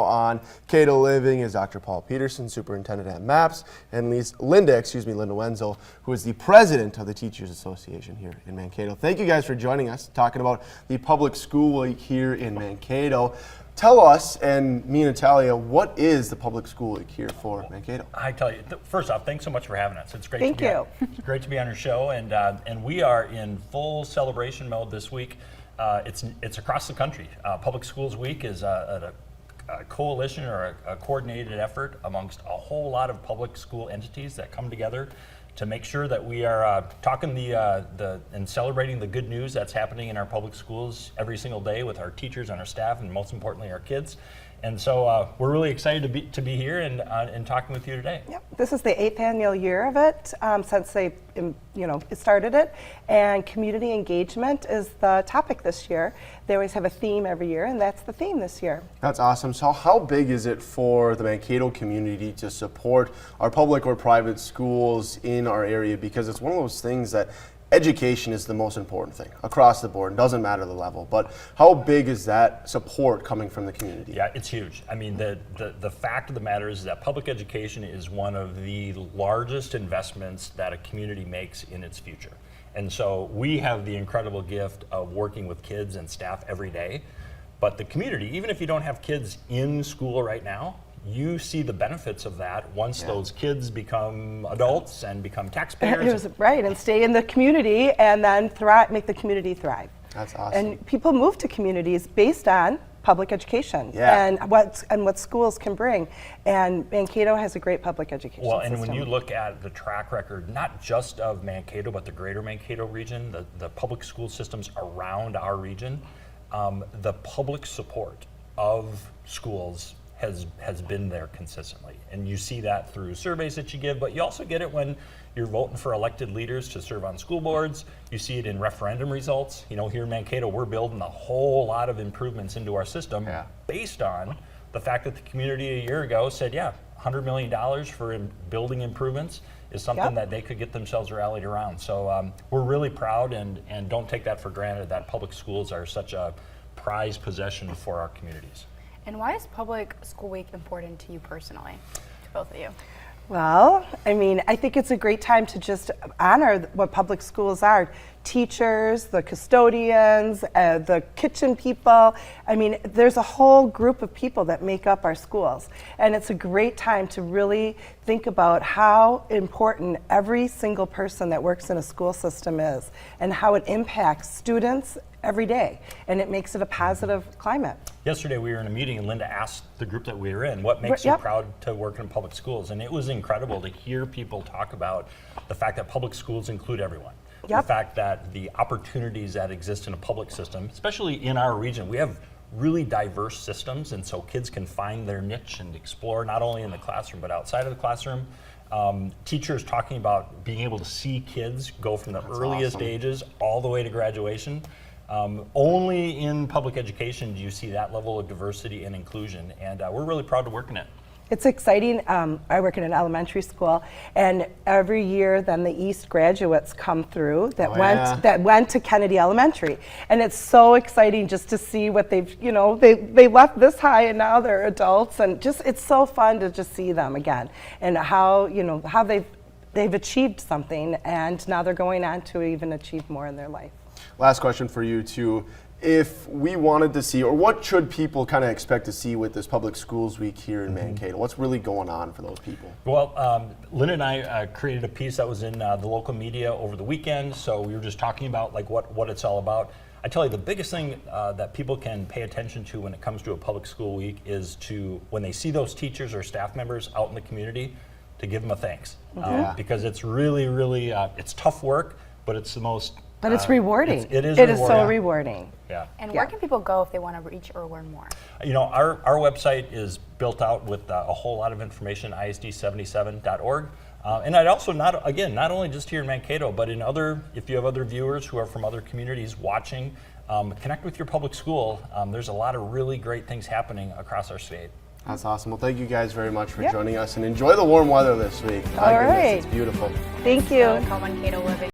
On Kato Living is Dr. Paul Peterson, Superintendent at MAPS, and Linda Wenzel, who is the President of the Teachers Association here in Mankato. Thank you guys for joining us, talking about the public school week here in Mankato. Tell us, and me and Natalia, what is the public school week here for Mankato? I tell you, first off, thanks so much for having us. It's great. Thank you. It's great to be on your show, and we are in full celebration mode this week. It's across the country. Public Schools Week is a coalition or a coordinated effort amongst a whole lot of public school entities that come together to make sure that we are talking and celebrating the good news that's happening in our public schools every single day with our teachers and our staff, and most importantly our kids. And so we're really excited to be here and talking with you today. Yep. This is the 8th annual year of it since they started it, and community engagement is the topic this year. They always have a theme every year, and that's the theme this year. That's awesome. So how big is it for the Mankato community to support our public or private schools in our area? Because it's one of those things that education is the most important thing across the board. It doesn't matter the level, but how big is that support coming from the community? Yeah, it's huge. I mean, the fact of the matter is that public education is one of the largest investments that a community makes in its future. And so we have the incredible gift of working with kids and staff every day. But the community, even if you don't have kids in school right now, you see the benefits of that once those kids become adults and become taxpayers. Right, and stay in the community and then make the community thrive. That's awesome. And people move to communities based on public education and what schools can bring. And Mankato has a great public education system. When you look at the track record, not just of Mankato, but the greater Mankato region, the public school systems around our region, the public support of schools has been there consistently. And you see that through surveys that you give, but you also get it when you're voting for elected leaders to serve on school boards. You see it in referendum results. You know, here in Mankato, we're building a whole lot of improvements into our system based on the fact that the community a year ago said, $100 million for building improvements is something that they could get themselves rallied around. So we're really proud and don't take that for granted that public schools are such a prized possession for our communities. And why is Public School Week important to you personally, to both of you? Well, I mean, I think it's a great time to just honor what public schools are. Teachers, the custodians, the kitchen people. I mean, there's a whole group of people that make up our schools. And it's a great time to really think about how important every single person that works in a school system is and how it impacts students every day, and it makes it a positive climate. Yesterday we were in a meeting and Linda asked the group that we were in, what makes you proud to work in public schools? And it was incredible to hear people talk about the fact that public schools include everyone. The fact that the opportunities that exist in a public system, especially in our region, we have really diverse systems, and so kids can find their niche and explore not only in the classroom but outside of the classroom. Teachers talking about being able to see kids go from the earliest ages all the way to graduation. Only in public education do you see that level of diversity and inclusion, and we're really proud to work in it. It's exciting. I work in an elementary school, and every year then the East graduates come through that went to Kennedy Elementary, and it's so exciting just to see what they've, they left this high and now they're adults, and just it's so fun to just see them again and how they've achieved something, and now they're going on to even achieve more in their life. Last question for you too. If we wanted to see, or what should people kind of expect to see with this Public Schools Week here in Mankato? What's really going on for those people? Well, Linda and I created a piece that was in the local media over the weekend, so we were just talking about like what it's all about. I tell you, the biggest thing that people can pay attention to when it comes to a Public School Week is to, when they see those teachers or staff members out in the community, to give them a thanks. Because it's really, really, it's tough work, but it's the most But it's rewarding. It is so rewarding. Yeah. And where can people go if they want to reach or learn more? You know, our website is built out with a whole lot of information, isd77.org. And I'd also, not only just here in Mankato, but if you have other viewers who are from other communities watching, connect with your public school. There's a lot of really great things happening across our state. That's awesome. Well, thank you guys very much for joining us, and enjoy the warm weather this week. All right. It's beautiful. Thank you. Call Mankato Living.